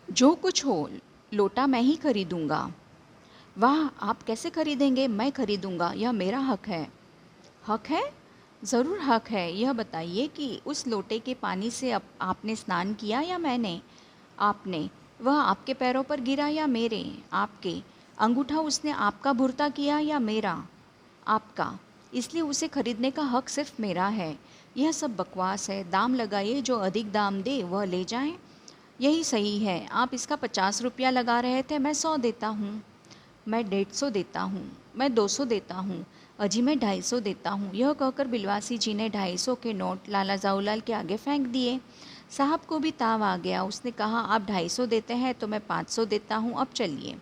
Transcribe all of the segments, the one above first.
जो कुछ हो, लोटा मैं ही खरीदूंगा। वाह, आप कैसे खरीदेंगे? मैं खरीदूंगा, यह मेरा हक है। हक है? ज़रूर हक है। यह बताइए कि उस लोटे के पानी से आपने स्नान किया या मैंने? आपने। वह आपके पैरों पर गिरा या मेरे? आपके। अंगूठा उसने आपका भुरता किया या मेरा? आपका। इसलिए उसे खरीदने का हक सिर्फ मेरा है। यह सब बकवास है। दाम लगाइए, जो अधिक दाम दे वह ले जाए। यही सही है। आप इसका 50 रुपया लगा रहे थे, मैं 100 देता हूँ। मैं 150 देता हूँ। मैं 200 देता हूँ। अजी मैं 250 देता हूँ। यह कहकर बिलवासी जी ने 250 के नोट लाला जाऊलाल के आगे फेंक दिए। साहब को भी ताव आ गया। उसने कहा, आप 250 देते हैं तो मैं 500 देता हूँ, अब चलिए।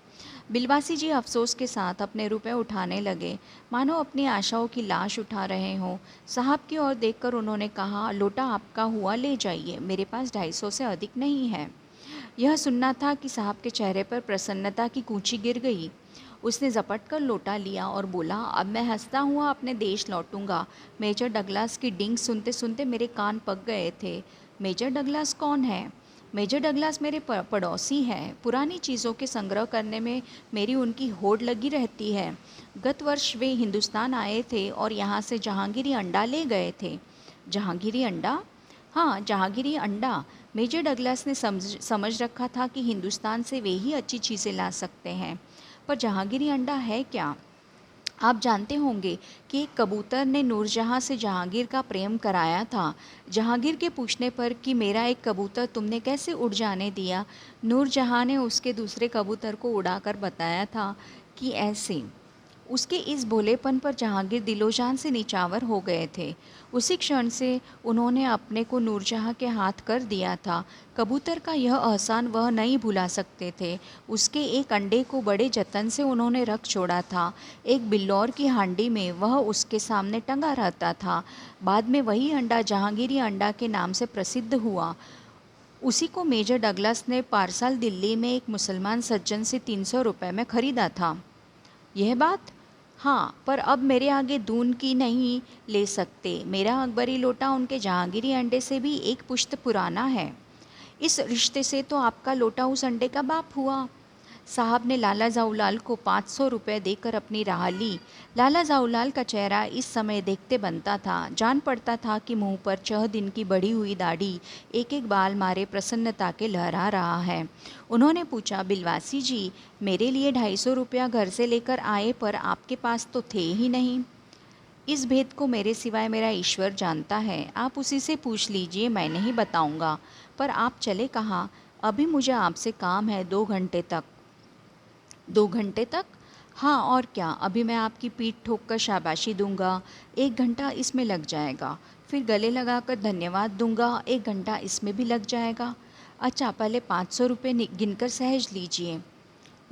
बिलवासी जी अफसोस के साथ अपने रुपए उठाने लगे, मानो अपनी आशाओं की लाश उठा रहे हों। साहब की ओर देखकर उन्होंने कहा, लोटा आपका हुआ, ले जाइए, मेरे पास 250 से अधिक नहीं है। यह सुनना था कि साहब के चेहरे पर प्रसन्नता की कूंची गिर गई। उसने झपट कर लोटा लिया और बोला, अब मैं हंसता हुआ अपने देश लौटूंगा। मेजर डगलास की डिंग सुनते सुनते मेरे कान पक गए थे। मेजर डगलास कौन है? मेजर डगलास मेरे पड़ोसी हैं। पुरानी चीज़ों के संग्रह करने में मेरी उनकी होड़ लगी रहती है। गत वर्ष वे हिंदुस्तान आए थे और यहाँ से जहांगीरी अंडा ले गए थे। जहांगीरी अंडा? हाँ, जहांगीरी अंडा। मेजर डगलस ने समझ रखा था कि हिंदुस्तान से वे ही अच्छी चीज़ें ला सकते हैं। पर जहांगीरी अंडा है क्या? आप जानते होंगे कि एक कबूतर ने नूरजहाँ से जहांगीर का प्रेम कराया था। जहांगीर के पूछने पर कि मेरा एक कबूतर तुमने कैसे उड़ जाने दिया, नूरजहाँ ने उसके दूसरे कबूतर को उड़ाकर बताया था कि ऐसे। उसके इस भोलेपन पर जहांगीर दिलोजान से निछावर हो गए थे। उसी क्षण से उन्होंने अपने को नूरजहाँ के हाथ कर दिया था। कबूतर का यह एहसान वह नहीं भुला सकते थे। उसके एक अंडे को बड़े जतन से उन्होंने रख छोड़ा था। एक बिल्लौर की हांडी में वह उसके सामने टंगा रहता था। बाद में वही अंडा जहांगीरी अंडा के नाम से प्रसिद्ध हुआ। उसी को मेजर डगलस ने पार्सल दिल्ली में एक मुसलमान सज्जन से 300 रुपये में खरीदा था। यह बात? हाँ, पर अब मेरे आगे दून की नहीं ले सकते। मेरा अकबरी लोटा उनके जहांगीरी अंडे से भी एक पुश्त पुराना है। इस रिश्ते से तो आपका लोटा उस अंडे का बाप हुआ। साहब ने लाला जाऊलाल को 500 रुपये देकर अपनी राह ली। लाला जाऊलाल का चेहरा इस समय देखते बनता था। जान पड़ता था कि मुंह पर 6 दिन की बढ़ी हुई दाढ़ी एक एक बाल मारे प्रसन्नता के लहरा रहा है। उन्होंने पूछा, बिलवासी जी, मेरे लिए 250 रुपया घर से लेकर आए, पर आपके पास तो थे ही नहीं। इस भेद को मेरे सिवाय मेरा ईश्वर जानता है। आप उसी से पूछ लीजिए, मैं नहीं बताऊंगा। पर आप चले कहाँ? अभी मुझे आपसे काम है, 2 घंटे तक। 2 घंटे तक? हाँ और क्या, अभी मैं आपकी पीठ ठोक कर शाबाशी दूंगा, 1 घंटा इसमें लग जाएगा। फिर गले लगाकर धन्यवाद दूंगा, 1 घंटा इसमें भी लग जाएगा। अच्छा, पहले 500 रुपये गिनकर सहज लीजिए।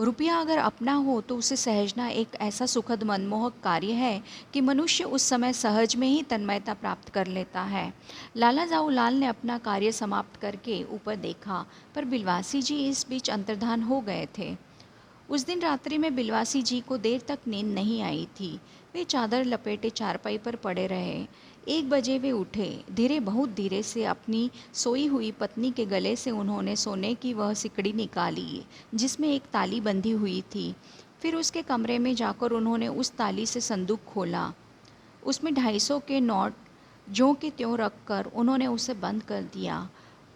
रुपया अगर अपना हो तो उसे सहजना एक ऐसा सुखद मनमोहक कार्य है कि मनुष्य उस समय सहज में ही तन्मयता प्राप्त कर लेता है। लाला जाऊलाल ने अपना कार्य समाप्त करके ऊपर देखा, पर बिलवासी जी इस बीच अंतर्धान हो गए थे। उस दिन रात्रि में बिलवासी जी को देर तक नींद नहीं आई थी। वे चादर लपेटे चारपाई पर पड़े रहे। 1 बजे वे उठे। धीरे, बहुत धीरे से अपनी सोई हुई पत्नी के गले से उन्होंने सोने की वह सिकड़ी निकाली जिसमें एक ताली बंधी हुई थी। फिर उसके कमरे में जाकर उन्होंने उस ताली से संदूक खोला। उसमें 250 के नोट ज्यों के त्यों रखकर उन्होंने उसे बंद कर दिया।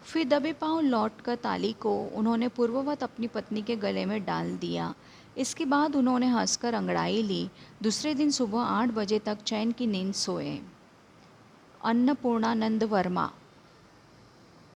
फिर दबे पांव लौटकर ताली को उन्होंने पूर्ववत अपनी पत्नी के गले में डाल दिया। इसके बाद उन्होंने हंसकर अंगड़ाई ली। दूसरे दिन सुबह 8 बजे तक चैन की नींद सोए। अन्नपूर्णानंद वर्मा।